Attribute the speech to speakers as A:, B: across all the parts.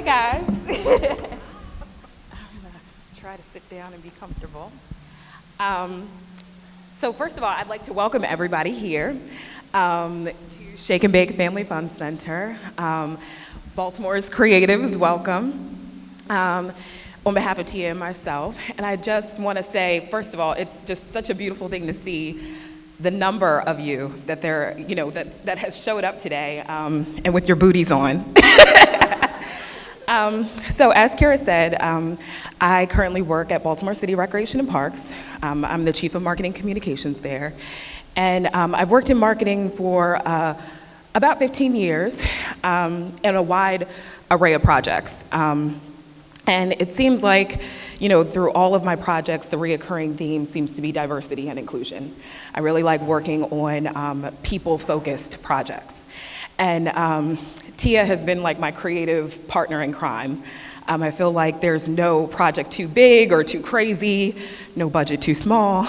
A: guys. I'm gonna try to sit down and be comfortable. So first of all, I'd like to welcome everybody here to Shake and Bake Family Fun Center. Baltimore's creatives, welcome. On behalf of Tia and myself, and I just want to say, first of all, it's just such a beautiful thing to see the number of you that that has showed up today, and with your booties on. So as Kara said, I currently work at Baltimore City Recreation and Parks. I'm the Chief of Marketing Communications there. And I've worked in marketing for about 15 years in a wide array of projects. And it seems like, through all of my projects, the reoccurring theme seems to be diversity and inclusion. I really like working on people-focused projects. And Tia has been like my creative partner in crime. I feel like there's no project too big or too crazy, no budget too small,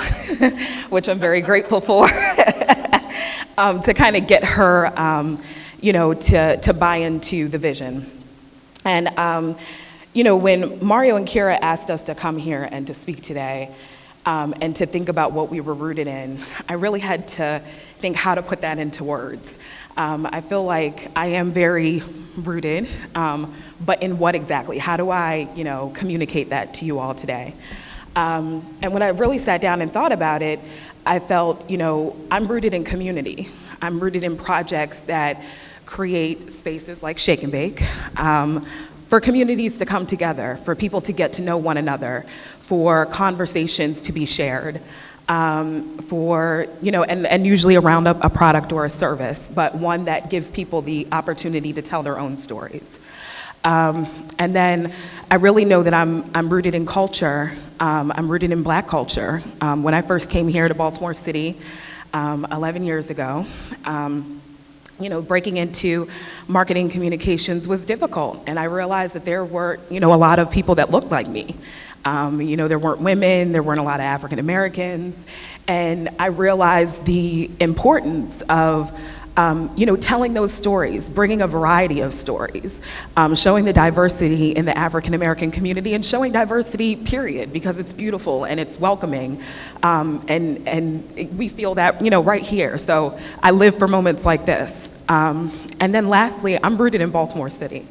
A: which I'm very grateful for, to kind of get her, to buy into the vision. And, when Mario and Kira asked us to come here and to speak today, and to think about what we were rooted in, I really had to think how to put that into words. I feel like I am very rooted, but in what exactly? How do I, communicate that to you all today? And when I really sat down and thought about it, I felt, I'm rooted in community. I'm rooted in projects that create spaces like Shake and Bake, for communities to come together, for people to get to know one another, for conversations to be shared, for, and usually around a product or a service, but one that gives people the opportunity to tell their own stories. And then I really know that I'm rooted in culture. I'm rooted in Black culture. When I first came here to Baltimore City 11 years ago, breaking into marketing communications was difficult. And I realized that there were, a lot of people that looked like me. There weren't women, there weren't a lot of African Americans. And I realized the importance of, telling those stories, bringing a variety of stories, showing the diversity in the African American community and showing diversity, period, because it's beautiful and it's welcoming. And we feel that, right here. So I live for moments like this. And then lastly, I'm rooted in Baltimore City.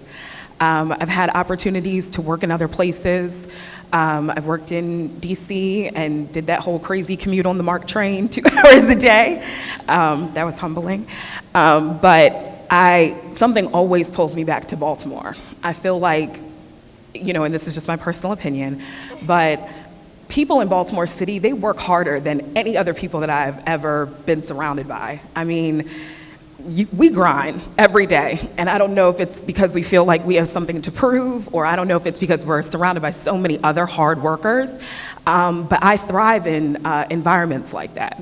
A: I've had opportunities to work in other places. I've worked in DC and did that whole crazy commute on the MARC train 2 hours a day. That was humbling. But something always pulls me back to Baltimore. I feel like, and this is just my personal opinion, but people in Baltimore City, they work harder than any other people that I've ever been surrounded by. I mean, we grind every day, and I don't know if it's because we feel like we have something to prove, or I don't know if it's because we're surrounded by so many other hard workers, but I thrive in environments like that.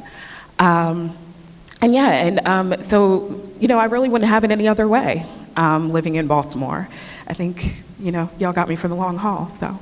A: So, I really wouldn't have it any other way, living in Baltimore. I think, y'all got me for the long haul, so.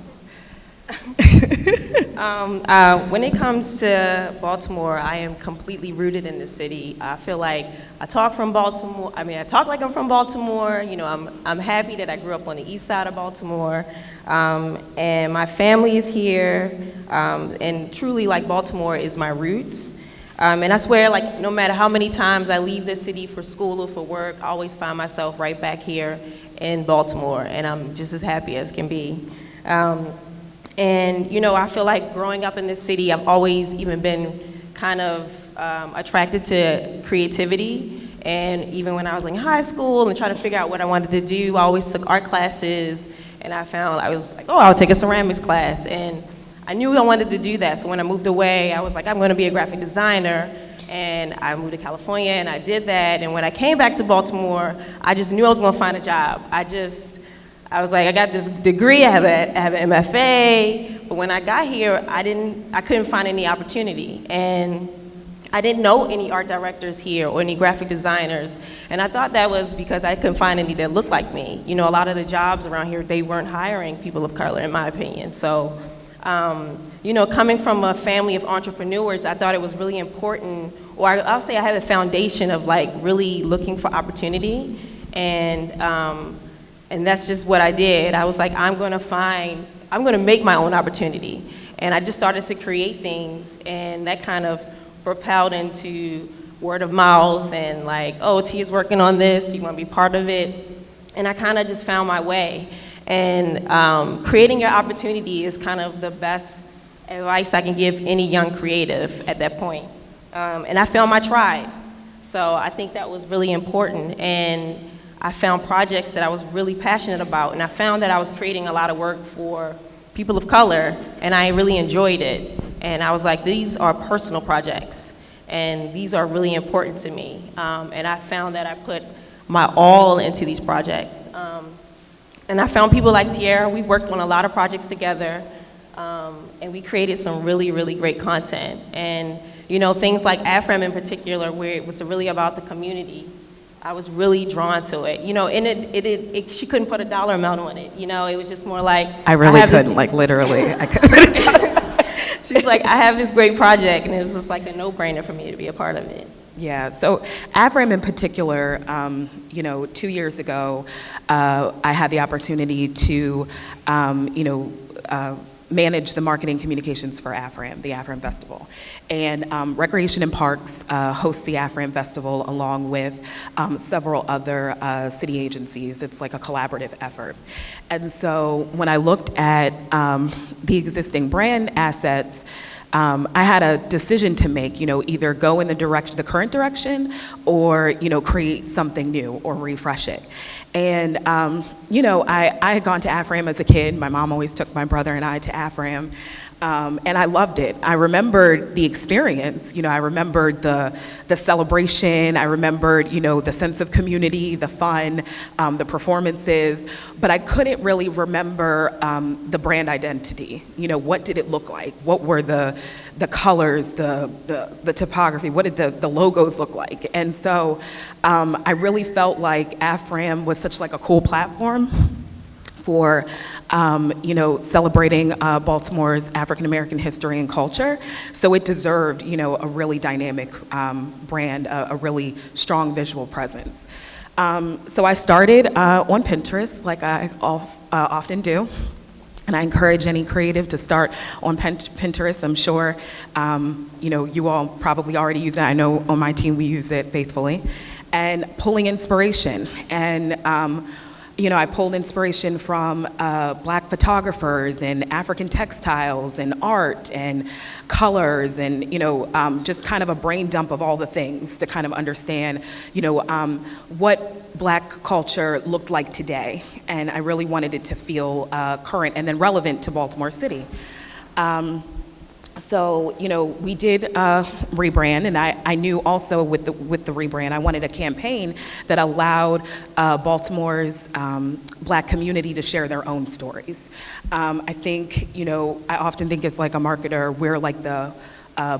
B: When it comes to Baltimore, I am completely rooted in the city. I feel like I talk from Baltimore. I talk like I'm from Baltimore. I'm happy that I grew up on the east side of Baltimore, and my family is here, and truly, Baltimore is my roots. And I swear, no matter how many times I leave the city for school or for work, I always find myself right back here in Baltimore, and I'm just as happy as can be. And, I feel like growing up in this city, I've always even been kind of attracted to creativity. And even when I was in high school and trying to figure out what I wanted to do, I always took art classes. And I was like, I'll take a ceramics class. And I knew I wanted to do that. So when I moved away, I was like, I'm going to be a graphic designer. And I moved to California, and I did that. And when I came back to Baltimore, I just knew I was going to find a job. I was like, I got this degree, I have an MFA, but when I got here, I couldn't find any opportunity. And I didn't know any art directors here or any graphic designers. And I thought that was because I couldn't find any that looked like me. A lot of the jobs around here, they weren't hiring people of color, in my opinion. So, coming from a family of entrepreneurs, I thought it was really important, or I'll say I had a foundation of really looking for opportunity. And And that's just what I did. I was like, I'm gonna make my own opportunity. And I just started to create things, and that kind of propelled into word of mouth and like, oh, Tia's working on this, do you wanna be part of it? And I kind of just found my way. And creating your opportunity is kind of the best advice I can give any young creative at that point. And I found my tribe. So I think that was really important. And I found projects that I was really passionate about, and I found that I was creating a lot of work for people of color, and I really enjoyed it. And I was like, these are personal projects, and these are really important to me. And I found that I put my all into these projects. And I found people like Tierra. We worked on a lot of projects together, and we created some really, really great content. And things like AFRAM in particular, where it was really about the community, I was really drawn to it, and she couldn't put a dollar amount on it, it was just more like.
A: I really couldn't, like literally, I couldn't put a dollar.
B: She's like, I have this great project, and it was just like a no-brainer for me to be a part of it.
A: Yeah, so AFRAM in particular, 2 years ago, I had the opportunity to, manage the marketing communications for AFRAM, the AFRAM Festival. And Recreation and Parks hosts the AFRAM Festival along with several other city agencies. It's like a collaborative effort. And so when I looked at the existing brand assets, I had a decision to make, either go in the current direction or, create something new or refresh it. And, I had gone to AFRAM as a kid. My mom always took my brother and I to AFRAM. And I loved it. I remembered the experience, I remembered the celebration, I remembered, the sense of community, the fun, the performances, but I couldn't really remember the brand identity. What did it look like? What were the colors, the topography? What did the logos look like? And so I really felt like AFRAM was such like a cool platform for celebrating Baltimore's African American history and culture. So it deserved, a really dynamic brand, a really strong visual presence. So I started on Pinterest, like I often do. And I encourage any creative to start on Pinterest. I'm sure, you all probably already use it. I know on my team we use it faithfully. And pulling inspiration. And I pulled inspiration from Black photographers and African textiles and art and colors and, just kind of a brain dump of all the things to kind of understand, what Black culture looked like today. And I really wanted it to feel current and then relevant to Baltimore City. So, we did rebrand, and I knew also with the rebrand, I wanted a campaign that allowed Baltimore's Black community to share their own stories. I think, I often think it's like a marketer, we're like the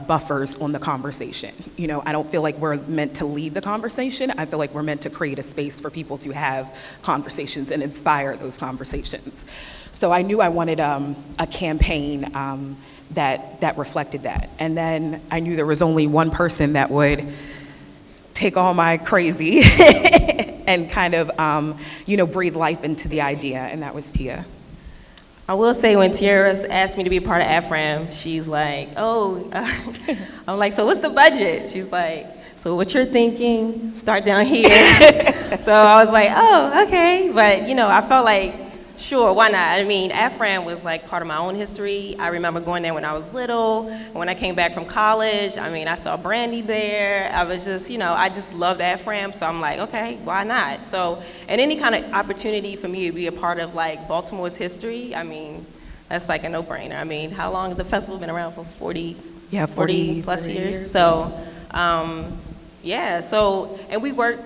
A: buffers on the conversation. I don't feel like we're meant to lead the conversation. I feel like we're meant to create a space for people to have conversations and inspire those conversations. So I knew I wanted a campaign that reflected that. And then I knew there was only one person that would take all my crazy and kind of, breathe life into the idea, and that was Tia.
B: I will say when Tierra asked me to be a part of AFRAM, she's like, I'm like, so what's the budget? She's like, so what you're thinking, start down here. So I was like, oh, okay. But, I felt like, sure, why not? I mean, AFRAM was like part of my own history. I remember going there when I was little. And when I came back from college, I saw Brandy there. I was just, I just loved AFRAM. So I'm like, okay, why not? So, and any kind of opportunity for me to be a part of like Baltimore's history, that's like a no-brainer. How long has the festival been around for? 40 plus years. So, and we work,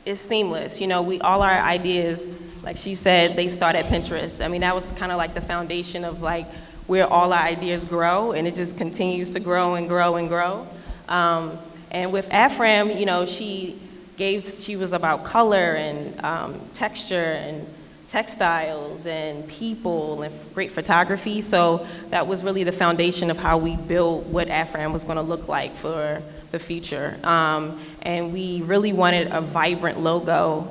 B: it's seamless. All our ideas, like she said, they start at Pinterest. That was kind of like the foundation of like where all our ideas grow, and it just continues to grow and grow and grow. And with AFRAM, she was about color and texture and textiles and people and great photography. So that was really the foundation of how we built what AFRAM was going to look like for the the future. And we really wanted a vibrant logo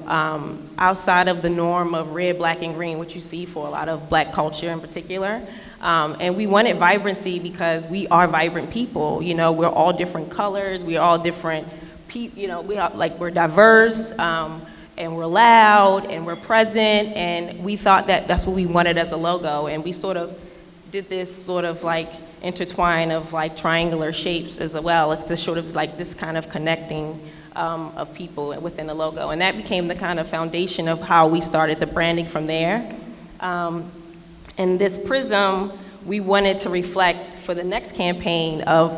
B: outside of the norm of red, black, and green, which you see for a lot of Black culture in particular. And we wanted vibrancy because we are vibrant people. You know, we're all different colors, we're all different people, you know, we're diverse, and we're loud, and we're present, and we thought that that's what we wanted as a logo, and we sort of did this sort of like intertwine of like triangular shapes as well. It's just sort of like this kind of connecting of people within the logo, and that became the kind of foundation of how we started the branding from there. And this prism, we wanted to reflect for the next campaign of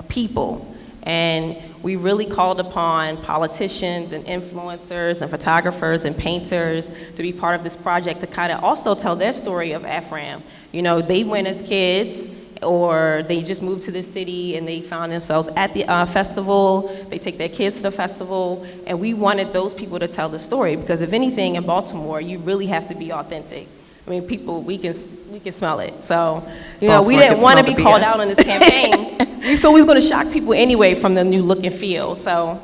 B: people, and we really called upon politicians and influencers and photographers and painters to be part of this project to kind of also tell their story of AFRAM. You know, they went as kids, or they just moved to the city and they found themselves at the festival. They take their kids to the festival, and we wanted those people to tell the story, because if anything, in Baltimore, you really have to be authentic. I mean, people, we can smell it. So, you know, we didn't want to be called out on this campaign. We feel we was going to shock people anyway from the new look and feel. So,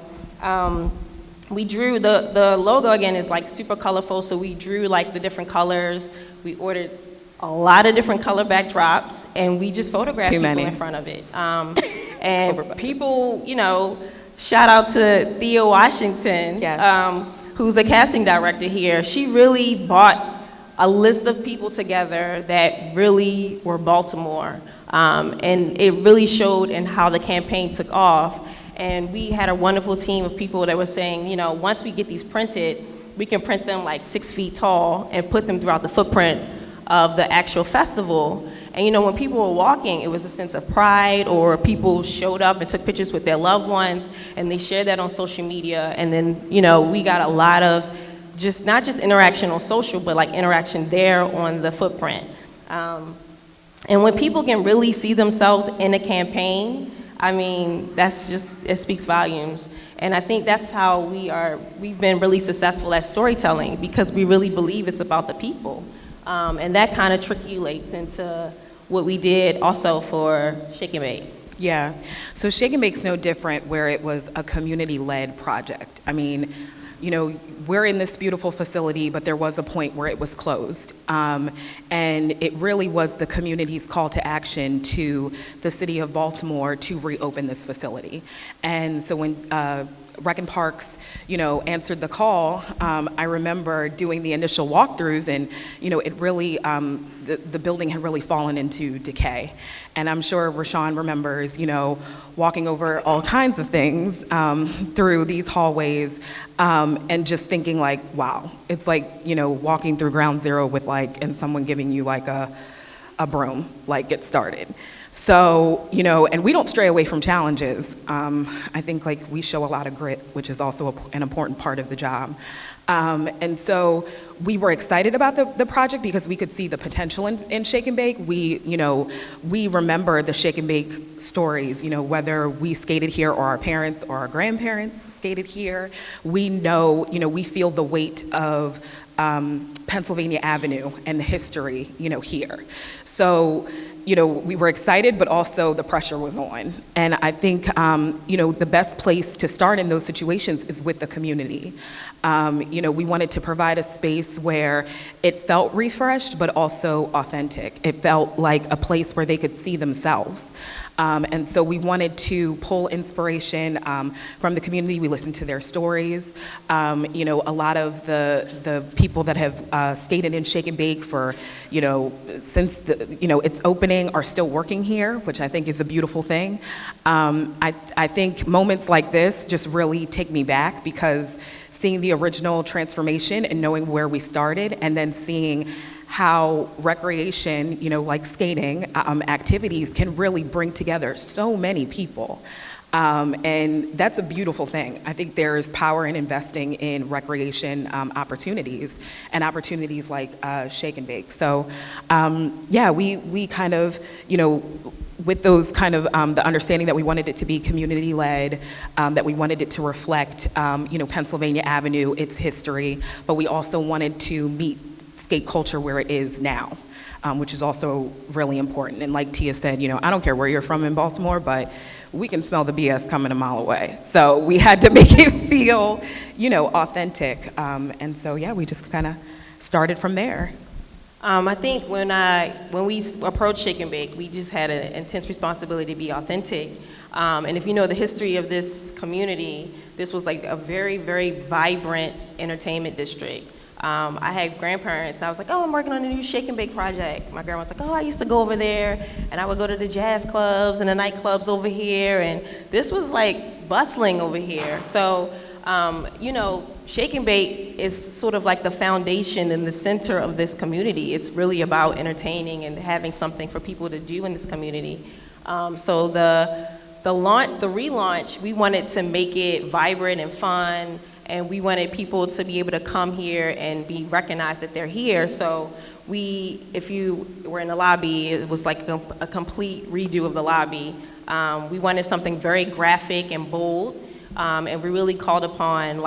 B: we drew the logo again is like super colorful. So we drew like the different colors. We ordered a lot of different color backdrops, and we just photographed people in front of it. And people, you know, shout out to Thea Washington, yes. Who's a casting director here. She really brought a list of people together that really were Baltimore. And it really showed in how the campaign took off. And we had a wonderful team of people that were saying, you know, once we get these printed, we can print them like 6 feet tall and put them throughout the footprint of the actual festival. And you know, when people were walking, it was a sense of pride, or people showed up and took pictures with their loved ones, and they shared that on social media. And then, you know, we got a lot of just, not just interaction on social, but like interaction there on the footprint. And when people can really see themselves in a campaign, I mean, that's just, it speaks volumes. And I think that's how we've been really successful at storytelling, because we really believe it's about the people. And that kind of triangulates into what we did also for Shake and Bake.
A: Yeah, so Shake and Bake's no different, where it was a community-led project. I mean, you know, we're in this beautiful facility, but there was a point where it was closed. And it really was the community's call to action to the city of Baltimore to reopen this facility. And so when Rec and Parks, you know, answered the call, I remember doing the initial walkthroughs, and, you know, it really, the building had really fallen into decay. And I'm sure Rashawn remembers, you know, walking over all kinds of things through these hallways, and just thinking like, wow, it's like, you know, walking through ground zero with like, and someone giving you like a broom, like, get started. So, you know, and we don't stray away from challenges. I think like we show a lot of grit, which is also an important part of the job. And so we were excited about the project because we could see the potential in Shake and Bake. We remember the Shake and Bake stories, you know, whether we skated here or our parents or our grandparents skated here. We know, you know, we feel the weight of Pennsylvania Avenue and the history, you know, here. So, you know, we were excited, but also the pressure was on. And I think, you know, the best place to start in those situations is with the community. You know, we wanted to provide a space where it felt refreshed, but also authentic. It felt like a place where they could see themselves. And so we wanted to pull inspiration from the community. We listened to their stories. You know, a lot of the people that have skated in Shake and Bake for, you know, since its opening are still working here, which I think is a beautiful thing. I think moments like this just really take me back, because seeing the original transformation and knowing where we started, and then seeing how recreation, you know, like skating, activities can really bring together so many people. And that's a beautiful thing. I think there is power in investing in recreation opportunities, and opportunities like Shake and Bake. So yeah, we kind of, you know, with those kind of the understanding that we wanted it to be community-led, that we wanted it to reflect, you know, Pennsylvania Avenue, its history, but we also wanted to meet skate culture where it is now, which is also really important. And like Tia said, you know, I don't care where you're from in Baltimore, but we can smell the BS coming a mile away. So we had to make it feel, authentic. And so, yeah, we just kind of started from there.
B: I think when we approached Shake and Bake, we just had an intense responsibility to be authentic. And if you know the history of this community, this was like a very, very vibrant entertainment district. I had grandparents. I was like, oh, I'm working on a new Shake and Bake project. My grandma was like, oh, I used to go over there, and I would go to the jazz clubs and the nightclubs over here, and this was like bustling over here. So, Shake and Bake is sort of like the foundation and the center of this community. It's really about entertaining and having something for people to do in this community. So the relaunch, we wanted to make it vibrant and fun, and we wanted people to be able to come here and be recognized that they're here. So if you were in the lobby, it was like a complete redo of the lobby. We wanted something very graphic and bold, and we really called upon,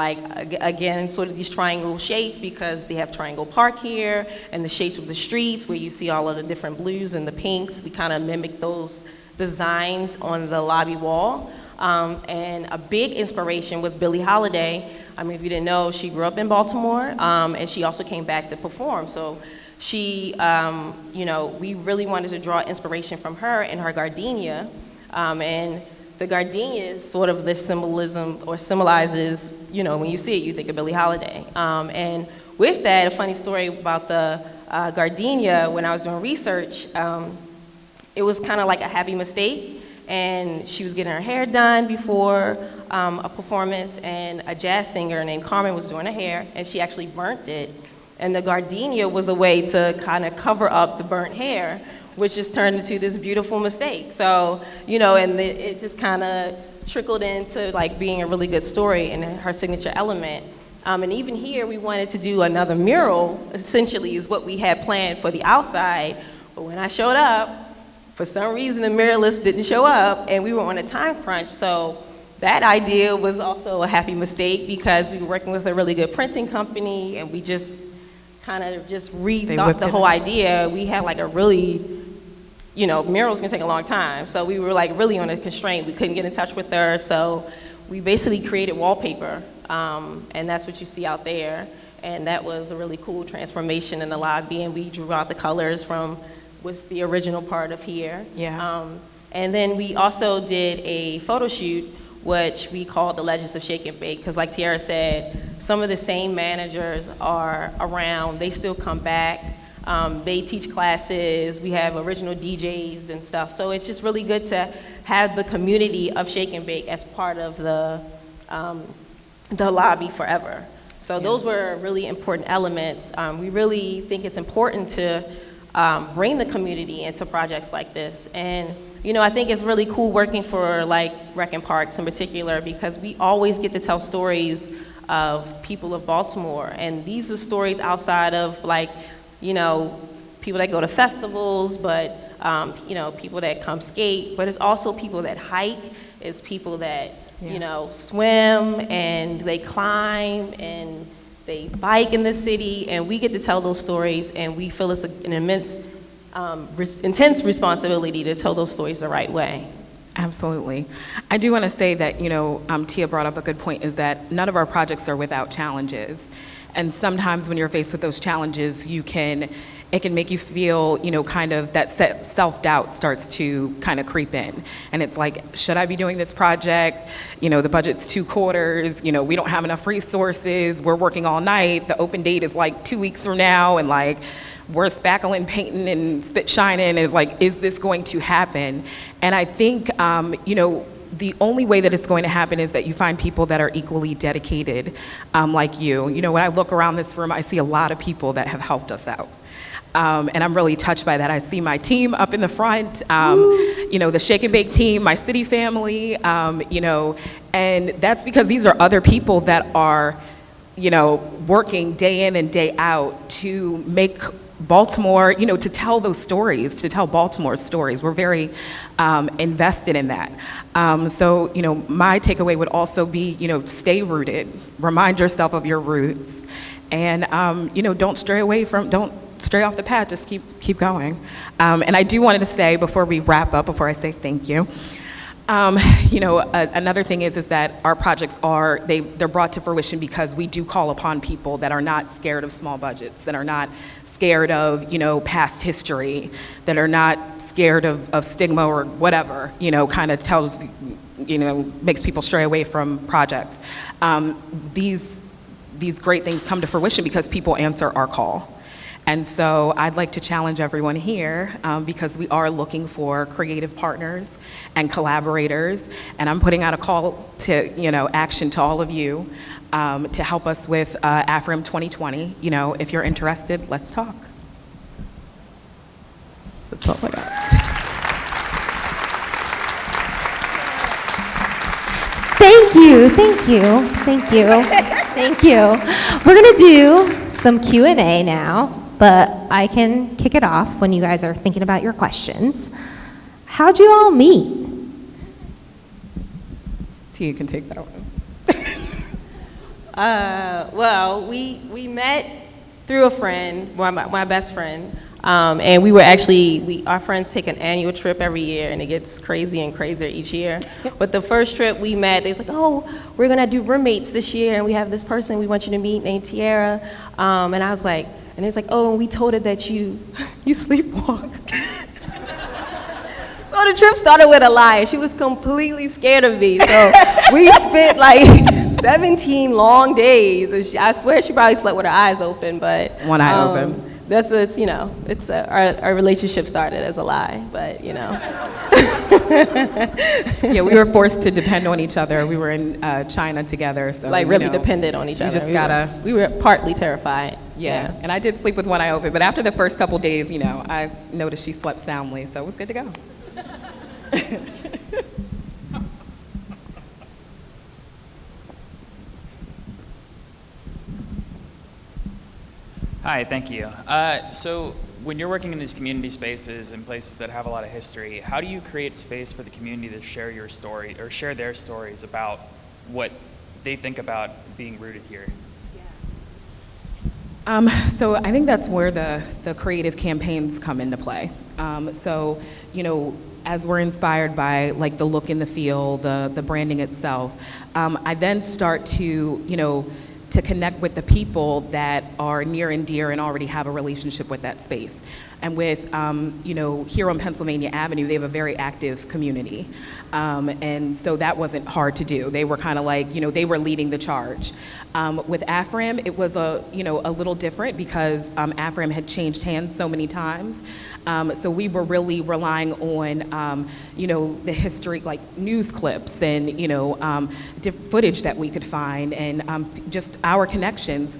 B: again, sort of these triangle shapes, because they have Triangle Park here, and the shapes of the streets where you see all of the different blues and the pinks. We kind of mimicked those designs on the lobby wall. And a big inspiration was Billie Holiday. I mean, if you didn't know, she grew up in Baltimore, and she also came back to perform. So she, we really wanted to draw inspiration from her and her gardenia. And the gardenia is sort of this symbolism, or symbolizes, when you see it, you think of Billie Holiday. And with that, a funny story about the gardenia, when I was doing research, it was kind of like a happy mistake. And she was getting her hair done before a performance, and a jazz singer named Carmen was doing her hair, and she actually burnt it. And the gardenia was a way to kind of cover up the burnt hair, which just turned into this beautiful mistake. So, it just kind of trickled into like being a really good story and her signature element. And even here, we wanted to do another mural, essentially is what we had planned for the outside. But when I showed up, for some reason, the muralist didn't show up, and we were on a time crunch. So that idea was also a happy mistake, because we were working with a really good printing company, and we just kind of just rethought the whole idea. We had like a really, murals can take a long time. So we were like really on a constraint. We couldn't get in touch with her. So we basically created wallpaper, and that's what you see out there. And that was a really cool transformation in the lobby, and we drew out the colors from was the original part of here.
A: Yeah.
B: And then we also did a photo shoot, which we called The Legends of Shake and Bake, because like Tierra said, some of the same managers are around. They still come back. They teach classes. We have original DJs and stuff. So it's just really good to have the community of Shake and Bake as part of the lobby forever. So those were really important elements. We really think it's important to bring the community into projects like this. And, I think it's really cool working for like Rec and Parks in particular, because we always get to tell stories of people of Baltimore. And these are stories outside of like, people that go to festivals, but, people that come skate, but it's also people that hike, it's people that, swim, and they climb, and they bike in the city, and we get to tell those stories, and we feel it's an immense, intense responsibility to tell those stories the right way.
A: Absolutely. I do want to say that, Tia brought up a good point, is that none of our projects are without challenges. And sometimes when you're faced with those challenges, it can make you feel, kind of that self-doubt starts to kind of creep in. And it's like, should I be doing this project? The budget's 2 quarters, we don't have enough resources, we're working all night, the open date is like 2 weeks from now, and like, we're spackling, painting, and spit shining. Is like, is this going to happen? And I think, the only way that it's going to happen is that you find people that are equally dedicated, like you. When I look around this room, I see a lot of people that have helped us out. And I'm really touched by that. I see my team up in the front, the Shake and Bake team, my city family, and that's because these are other people that are, working day in and day out to make Baltimore, to tell those stories, to tell Baltimore's stories. We're very invested in that. So, my takeaway would also be, stay rooted, remind yourself of your roots, and, don't stray off the path, just keep going. And I do wanted to say, before we wrap up, before I say thank you, Another thing is that our projects they're brought to fruition because we do call upon people that are not scared of small budgets, that are not scared of, past history, that are not scared of stigma or whatever, kind of makes people stray away from projects. These great things come to fruition because people answer our call. And so I'd like to challenge everyone here because we are looking for creative partners and collaborators. And I'm putting out a call to, action to all of you to help us with AFRIM 2020. If you're interested, let's talk. That's all I got.
C: Thank you, thank you, thank you, thank you. We're gonna do some Q&A now, but I can kick it off when you guys are thinking about your questions. How'd you all meet?
A: Tia can take that one.
B: Well, we met through a friend, my best friend, and we were actually, our friends take an annual trip every year, and it gets crazy and crazier each year. But the first trip we met, they was like, oh, we're gonna do roommates this year, and we have this person we want you to meet named Tierra. And I was like, and it's like, oh, and we told her that you sleepwalk. So the trip started with a lie. She was completely scared of me. So we spent like 17 long days. And I swear she probably slept with her eyes open, but
A: one eye open.
B: That's our relationship started as a lie, but
A: Yeah, we were forced to depend on each other. We were in China together, so
B: like really dependent on each other. We were partly terrified.
A: Yeah, and I did sleep with one eye open, but after the first couple days, I noticed she slept soundly, so it was good to go.
D: Hi, thank you. So when you're working in these community spaces and places that have a lot of history, how do you create space for the community to share your story or share their stories about what they think about being rooted here?
A: So I think that's where the creative campaigns come into play. As we're inspired by like the look and the feel, the branding itself, I then start to connect with the people that are near and dear and already have a relationship with that space. And with, here on Pennsylvania Avenue, they have a very active community. And so that wasn't hard to do. They were kind of like, they were leading the charge. With AFRIM, it was a little different because AFRIM had changed hands so many times. So we were really relying on, the history, like news clips and, footage that we could find and just our connections.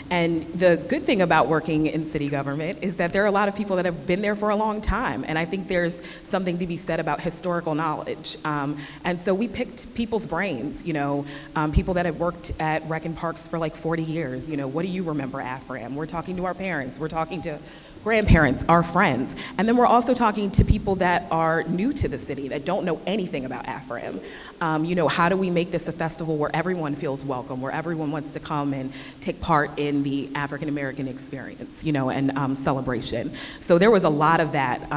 A: And the good thing about working in city government is that there are a lot of people that have been there for a long time. And I think there's something to be said about historical knowledge. And so we picked people's brains, people that have worked at Rec and Parks for like 40 years. What do you remember AFRIM? We're talking to our parents. We're talking to grandparents, our friends. And then we're also talking to people that are new to the city, that don't know anything about AFRIM. How do we make this a festival where everyone feels welcome, where everyone wants to come and take part in the African American experience, and celebration. So there was a lot of that,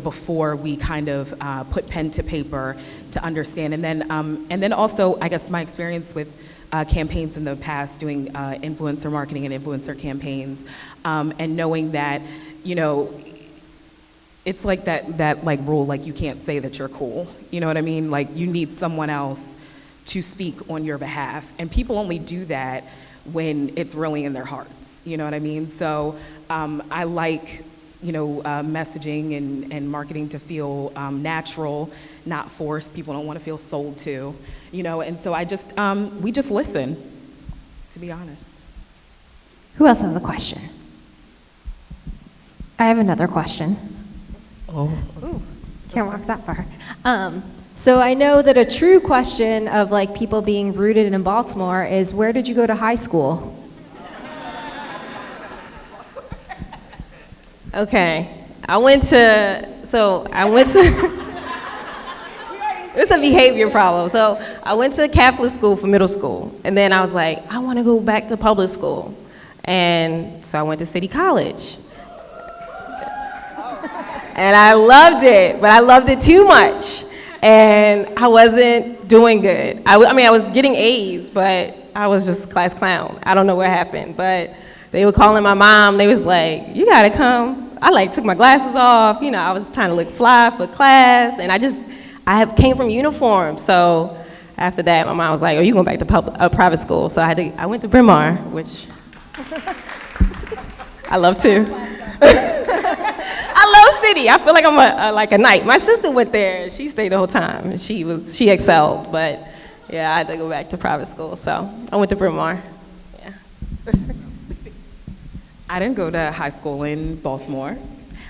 A: before we kind of put pen to paper to understand. And then also, I guess my experience with campaigns in the past, doing influencer marketing and influencer campaigns, and knowing that, it's like that like rule, like you can't say that you're cool. You know what I mean? Like you need someone else to speak on your behalf. And people only do that when it's really in their hearts. You know what I mean? So I like, messaging and marketing to feel natural, not forced. People don't want to feel sold to, and so we just listen, to be honest.
C: Who else has a question? I have another question.
A: Oh.
C: Ooh, can't walk that far. So I know that a true question of like people being rooted in Baltimore is, where did you go to high school?
B: Okay, I went to it's a behavior problem. So I went to Catholic school for middle school, and then I was like, I want to go back to public school. And so I went to City College. And I loved it, but I loved it too much. And I wasn't doing good. I mean, I was getting A's, but I was just class clown. I don't know what happened, but they were calling my mom. They was like, you gotta come. I like took my glasses off. You know, I was trying to look fly for class, and came from uniform. So after that, my mom was like, oh, you going back to private school. So I went to Bryn Mawr, which I love too. I love city. I feel like I'm like a knight. My sister went there. She stayed the whole time. She excelled, but yeah, I had to go back to private school. So I went to Bryn Mawr. Yeah.
A: I didn't go to high school in Baltimore.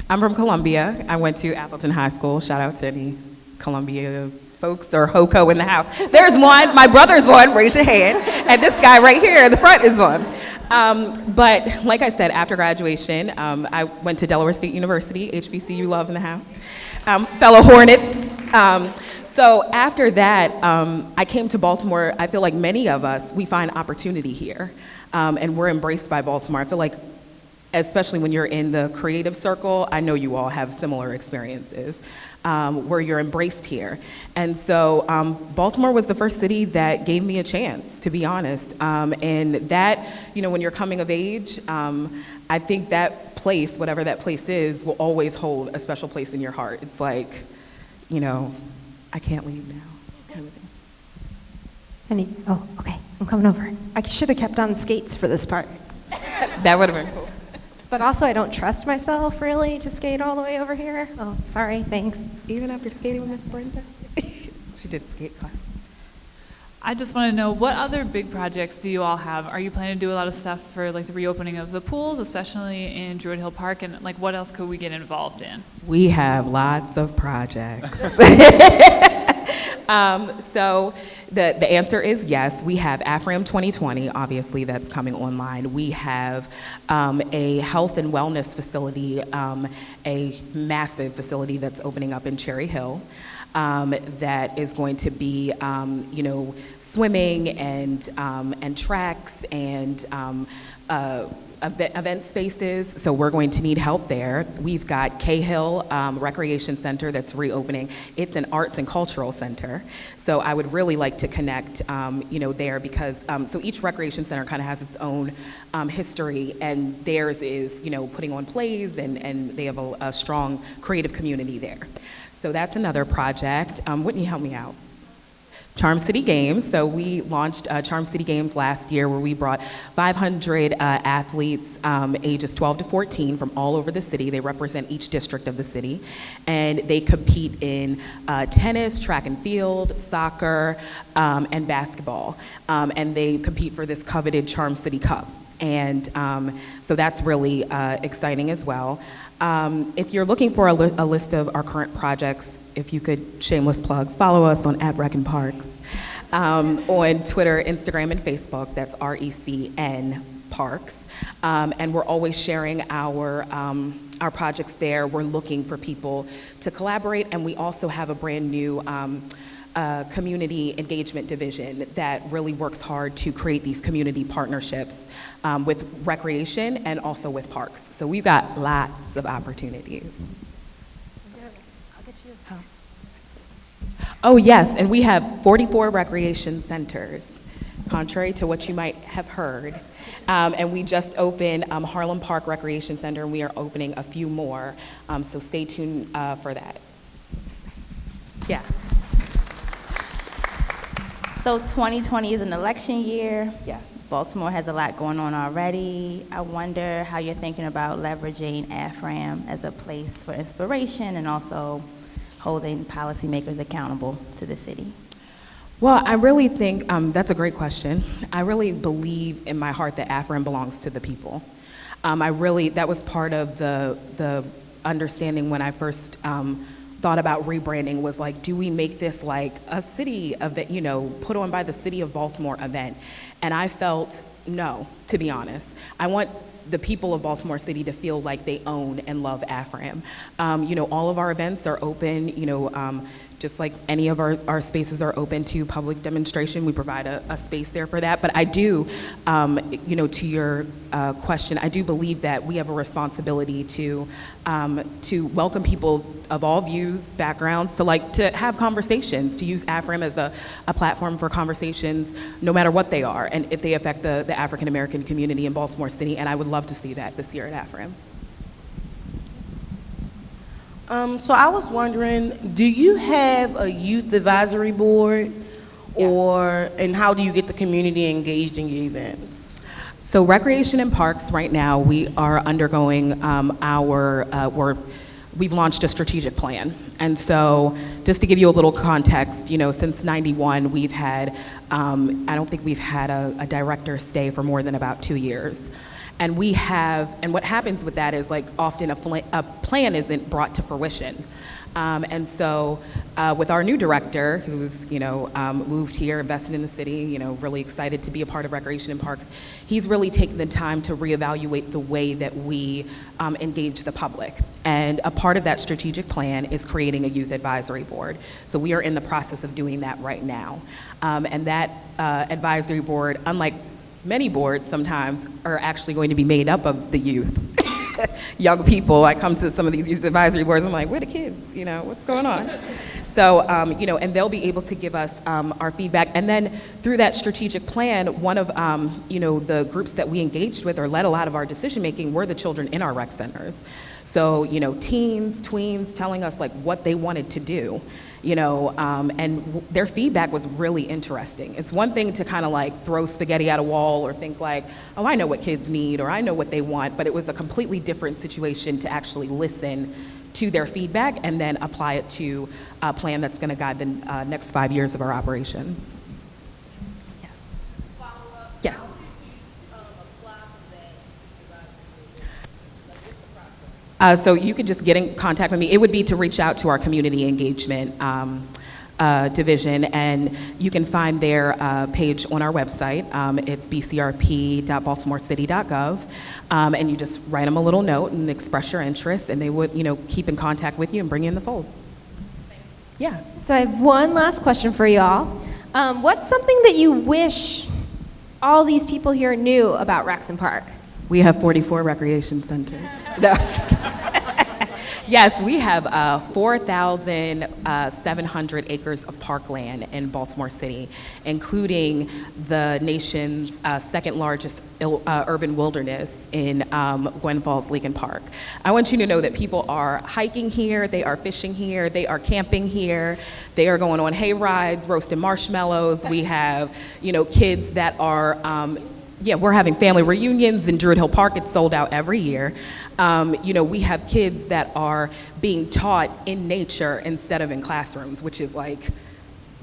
A: I'm from Columbia. I went to Appleton High School. Shout out to any Columbia folks or HOCO in the house. There's one. My brother's one. Raise your hand. And this guy right here in the front is one. But like I said, after graduation, I went to Delaware State University, HBCU love in the house, fellow Hornets. So after that, I came to Baltimore. I feel like many of us, we find opportunity here, and we're embraced by Baltimore. I feel like, especially when you're in the creative circle, I know you all have similar experiences, where you're embraced here. And so Baltimore was the first city that gave me a chance, to be honest. And that, you know, when you're coming of age, I think that place, whatever that place is, will always hold a special place in your heart. It's like, you know, I can't leave now, kind of thing.
C: Oh, okay, I'm coming over. I should have kept on skates for this part.
A: That would have been cool.
C: But also, I don't trust myself, really, to skate all the way over here. Oh, sorry, thanks.
A: Even after skating with Miss Brenda? She did skate class.
E: I just want to know, what other big projects do you all have? Are you planning to do a lot of stuff for like the reopening of the pools, especially in Druid Hill Park, and like what else could we get involved in?
A: We have lots of projects. So the answer is yes. We have AFRAM 2020, obviously that's coming online. We have a health and wellness facility, a massive facility that's opening up in Cherry Hill. That is going to be, you know, swimming and tracks and event spaces. So we're going to need help there. We've got Cahill Recreation Center that's reopening. It's an arts and cultural center. So I would really like to connect, you know, there because so each recreation center kind of has its own history, and theirs is, you know, putting on plays, and they have a strong creative community there. So that's another project. Whitney, help me out. Charm City Games. So we launched Charm City Games last year, where we brought 500 athletes ages 12 to 14 from all over the city. They represent each district of the city, and they compete in tennis, track and field, soccer, and basketball. And they compete for this coveted Charm City Cup. And so that's really exciting as well. If you're looking for a list of our current projects, if you could, shameless plug, follow us on @RecNParks, on Twitter, Instagram, and Facebook. That's RECN Parks. And we're always sharing our projects there. We're looking for people to collaborate, and we also have a brand new community engagement division that really works hard to create these community partnerships with recreation and also with parks. So we've got lots of opportunities. Oh yes, and we have 44 recreation centers, contrary to what you might have heard. And we just opened Harlem Park Recreation Center, and we are opening a few more. So stay tuned for that. Yeah.
F: So 2020 is an election year.
A: Yes.
F: Baltimore has a lot going on already. I wonder how you're thinking about leveraging AFRAM as a place for inspiration and also holding policymakers accountable to the city.
A: Well, I really think that's a great question. I really believe in my heart that AFRAM belongs to the people. That was part of the understanding when I first thought about rebranding, was like, do we make this like a city event, you know, put on by the city of Baltimore event? And I felt no, to be honest. I want the people of Baltimore City to feel like they own and love AFRAM. You know, all of our events are open, you know, just like any of our spaces are open to public demonstration, we provide a space there for that. But I do, to your question, I do believe that we have a responsibility to welcome people of all views, backgrounds, to have conversations, to use AFRAM as a platform for conversations, no matter what they are, and if they affect the African American community in Baltimore City. And I would love to see that this year at AFRAM.
G: So I was wondering, do you have a youth advisory board, and how do you get the community engaged in your events?
A: So Recreation and Parks, right now, we are undergoing we've launched a strategic plan. And so just to give you a little context, since '91, we've had, I don't think we've had a director stay for more than about 2 years. And what happens with that is, like, often a plan isn't brought to fruition. And so with our new director, who's, moved here, invested in the city, really excited to be a part of Recreation and Parks, he's really taken the time to reevaluate the way that we engage the public. And a part of that strategic plan is creating a youth advisory board. So we are in the process of doing that right now. And that advisory board, unlike many boards sometimes, are actually going to be made up of the youth. Young people. I come to some of these youth advisory boards, I'm like, where are the kids? What's going on? So, and they'll be able to give us our feedback. And then through that strategic plan, one of, the groups that we engaged with or led a lot of our decision making were the children in our rec centers. So, teens, tweens telling us like what they wanted to do. And their feedback was really interesting. It's one thing to kind of like throw spaghetti at a wall or think like, oh, I know what kids need or I know what they want, but it was a completely different situation to actually listen to their feedback and then apply it to a plan that's going to guide the next 5 years of our operations. Yes. Yes. So you could just get in contact with me. It would be to reach out to our community engagement division, and you can find their page on our website. It's bcrp.baltimorecity.gov, and you just write them a little note and express your interest, and they would, keep in contact with you and bring you in the fold. Yeah.
C: So I have one last question for you all. What's something that you wish all these people here knew about Rex and Park?
A: We have 44 recreation centers. No, I'm just kidding. Yes, we have 4,700 acres of parkland in Baltimore City, including the nation's second largest urban wilderness in Gwen Falls Lincoln Park. I want you to know that people are hiking here, they are fishing here, they are camping here, they are going on hay rides, roasting marshmallows. We have, kids that are, we're having family reunions in Druid Hill Park. It's sold out every year. We have kids that are being taught in nature instead of in classrooms, which is like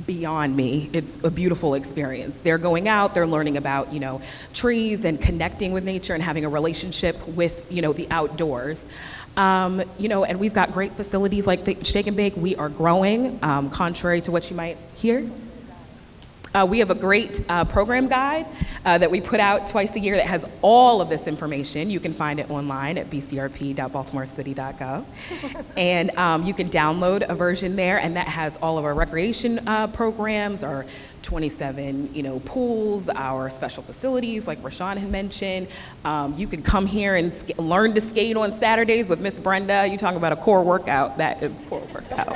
A: beyond me. It's a beautiful experience. They're going out, they're learning about, trees and connecting with nature and having a relationship with, the outdoors. And we've got great facilities like the Shake and Bake. We are growing, contrary to what you might hear. We have a great program guide that we put out twice a year that has all of this information. You can find it online at bcrp.baltimorecity.gov. And you can download a version there, and that has all of our recreation programs, our 27, pools, our special facilities, like Rashawn had mentioned. You can come here and learn to skate on Saturdays with Miss Brenda. You talk about a core workout. That is a core workout.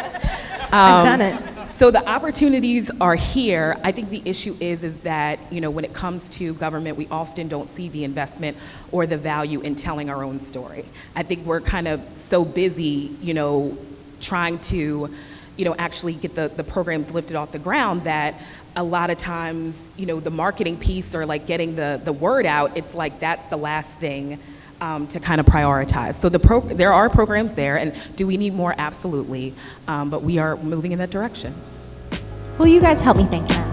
C: I've done it.
A: So the opportunities are here. I think the issue is that, when it comes to government, we often don't see the investment or the value in telling our own story. I think we're kind of so busy, trying to, actually get the programs lifted off the ground that a lot of times, the marketing piece or like getting the word out, it's like that's the last thing to kind of prioritize. So there are programs there, and do we need more? Absolutely. But we are moving in that direction.
C: Will you guys help me thank them?